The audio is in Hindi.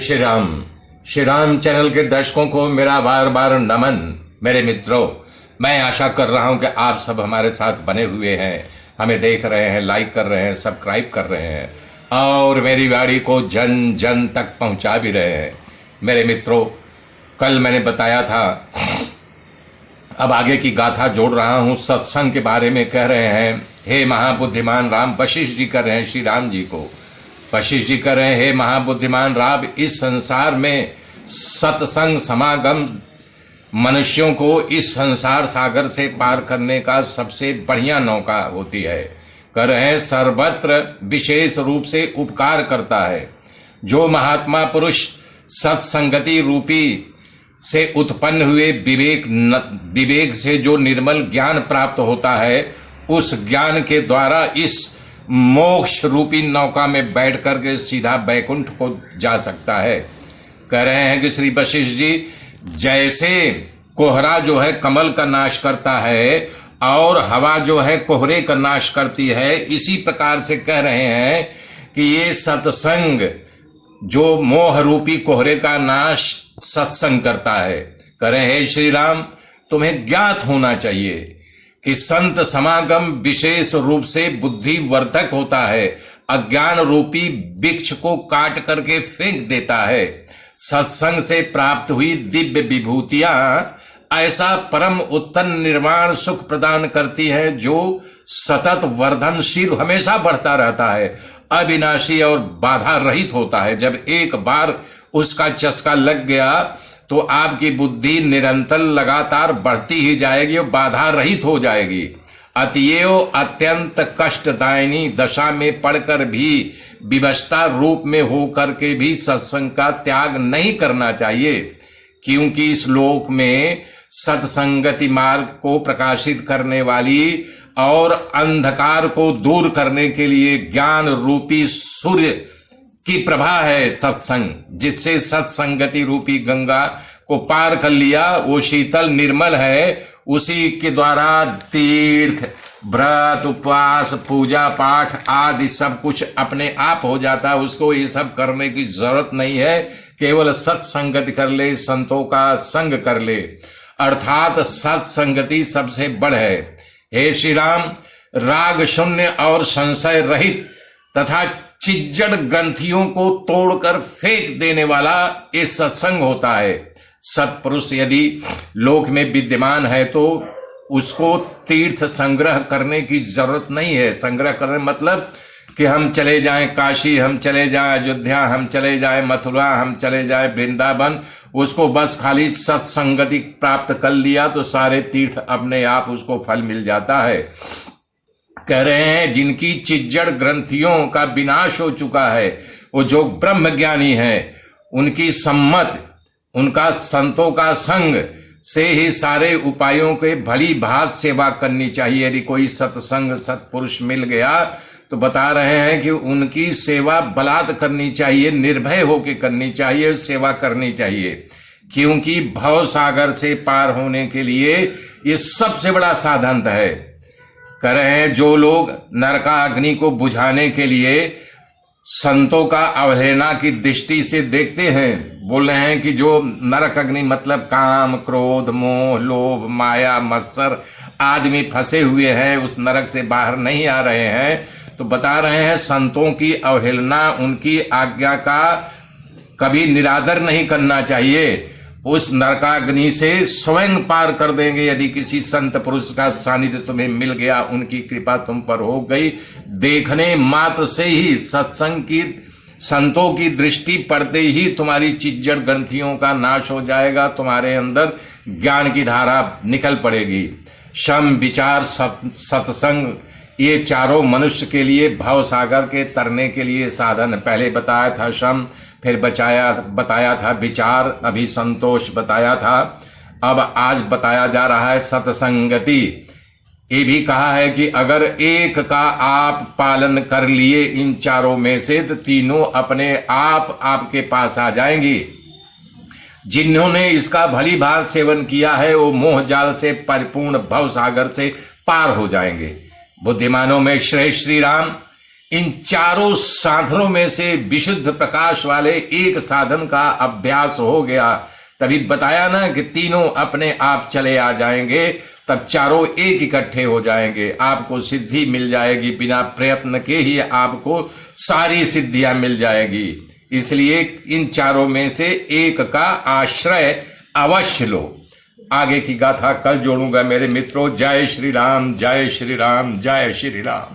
श्री राम चैनल के दर्शकों को मेरा बार बार नमन। मेरे मित्रों, मैं आशा कर रहा हूं कि आप सब हमारे साथ बने हुए हैं, हमें देख रहे हैं, लाइक कर रहे हैं, सब्सक्राइब कर रहे हैं और मेरी वाणी को जन जन तक पहुंचा भी रहे हैं। मेरे मित्रों, कल मैंने बताया था, अब आगे की गाथा जोड़ रहा हूं, सत्संग के बारे में कह रहे हैं। हे महाबुद्धिमान राम, वशिष्ठ जी कर रहे हैं श्री राम जी को, वशिष्ठ जी कर रहे हैं, हे महाबुद्धिमान राम, इस संसार में सत्संग समागम मनुष्यों को इस संसार सागर से पार करने का सबसे बढ़िया नौका होती है। कर रहे हैं, सर्वत्र विशेष रूप से उपकार करता है। जो महात्मा पुरुष सत्संगति रूपी से उत्पन्न हुए विवेक से जो निर्मल ज्ञान प्राप्त होता है, उस ज्ञान के द्वारा इस मोक्ष रूपी नौका में बैठ करके सीधा बैकुंठ को जा सकता है। कह रहे हैं कि श्री वशिष्ठ जी, जैसे कोहरा जो है कमल का नाश करता है और हवा जो है कोहरे का नाश करती है, इसी प्रकार से कह रहे हैं कि ये सत्संग जो मोह रूपी कोहरे का नाश सत्संग करता है। कह रहे हैं, श्री राम, तुम्हें ज्ञात होना चाहिए कि संत समागम विशेष रूप से बुद्धि वर्धक होता है, अज्ञान रूपी वृक्ष को काट करके फेंक देता है। सत्संग से प्राप्त हुई दिव्य विभूतियां ऐसा परम उत्तम निर्माण सुख प्रदान करती है जो सतत वर्धनशील हमेशा बढ़ता रहता है, अविनाशी और बाधा रहित होता है। जब एक बार उसका चस्का लग गया तो आपकी बुद्धि निरंतर लगातार बढ़ती ही जाएगी और बाधा रहित हो जाएगी। अतएव अत्यंत कष्टदायिनी दशा में पड़कर भी विवशता रूप में होकर के भी सत्संग का त्याग नहीं करना चाहिए, क्योंकि इस लोक में सत्संगति मार्ग को प्रकाशित करने वाली और अंधकार को दूर करने के लिए ज्ञान रूपी सूर्य की प्रभा है सत्संग। जिससे सत्संगति रूपी गंगा को पार कर लिया, वो शीतल निर्मल है, उसी के द्वारा तीर्थ व्रत उपवास पूजा पाठ आदि सब कुछ अपने आप हो जाता है। उसको ये सब करने की जरूरत नहीं है, केवल सत्संगति कर ले, संतों का संग कर ले, अर्थात सत्संगति सबसे बड़ है। हे श्री राम, राग शून्य और संशय रहित तथा चिज्जड़ ग्रंथियों को तोड़कर फेंक देने वाला ये सत्संग होता है। सत्पुरुष यदि लोक में विद्यमान है तो उसको तीर्थ संग्रह करने की जरूरत नहीं है। संग्रह करने मतलब कि हम चले जाएं काशी, हम चले जाएं अयोध्या, हम चले जाएं मथुरा, हम चले जाएं वृंदावन, उसको बस खाली सत्संगति प्राप्त कर लिया तो सारे तीर्थ अपने आप उसको फल मिल जाता है। कह रहे हैं, जिनकी चिज्जड़ ग्रंथियों का विनाश हो चुका है, वो जो ब्रह्म ज्ञानी है, उनकी सम्मत, उनका संतों का संग से ही सारे उपायों के भली भांत सेवा करनी चाहिए। यदि कोई सत्संग सत्पुरुष मिल गया तो बता रहे हैं कि उनकी सेवा बलात् करनी चाहिए, निर्भय होकर करनी चाहिए, सेवा करनी चाहिए, क्योंकि भव सागर से पार होने के लिए ये सबसे बड़ा साधन है। कह रहे हैं, जो लोग नरकाग्नि को बुझाने के लिए संतों का अवहेलना की दृष्टि से देखते हैं, बोल रहे हैं कि जो नरक अग्नि मतलब काम क्रोध मोह लोभ माया मत्सर आदमी फंसे हुए हैं, उस नरक से बाहर नहीं आ रहे हैं, तो बता रहे हैं संतों की अवहेलना, उनकी आज्ञा का कभी निरादर नहीं करना चाहिए। उस नरकाग्नि से स्वयं पार कर देंगे यदि किसी संत पुरुष का सानिध्य तुम्हें मिल गया, उनकी कृपा तुम पर हो गई। देखने मात्र से ही सत्संग की संतों की दृष्टि पड़ते ही तुम्हारी चिज्जड़ ग्रंथियों का नाश हो जाएगा, तुम्हारे अंदर ज्ञान की धारा निकल पड़ेगी। शम विचार सत्संग ये चारों मनुष्य के लिए भव सागर के तरने के लिए साधन। पहले बताया था शम, फिर बताया था विचार, अभी संतोष बताया था, अब आज बताया जा रहा है सत्संगति। ये भी कहा है कि अगर एक का आप पालन कर लिए इन चारों में से तो तीनों अपने आप आपके पास आ जाएंगी। जिन्होंने इसका भली भांति सेवन किया है वो मोह जाल से परिपूर्ण भव सागर से पार हो जाएंगे। बुद्धिमानों में श्रेष्ठ श्री राम, इन चारों साधनों में से विशुद्ध प्रकाश वाले एक साधन का अभ्यास हो गया, तभी बताया ना कि तीनों अपने आप चले आ जाएंगे, तब चारों एक इकट्ठे हो जाएंगे, आपको सिद्धि मिल जाएगी। बिना प्रयत्न के ही आपको सारी सिद्धियां मिल जाएगी। इसलिए इन चारों में से एक का आश्रय अवश्य लो। आगे की गाथा कल जोड़ूंगा मेरे मित्रों। जय श्री राम, जय श्री राम, जय श्री राम।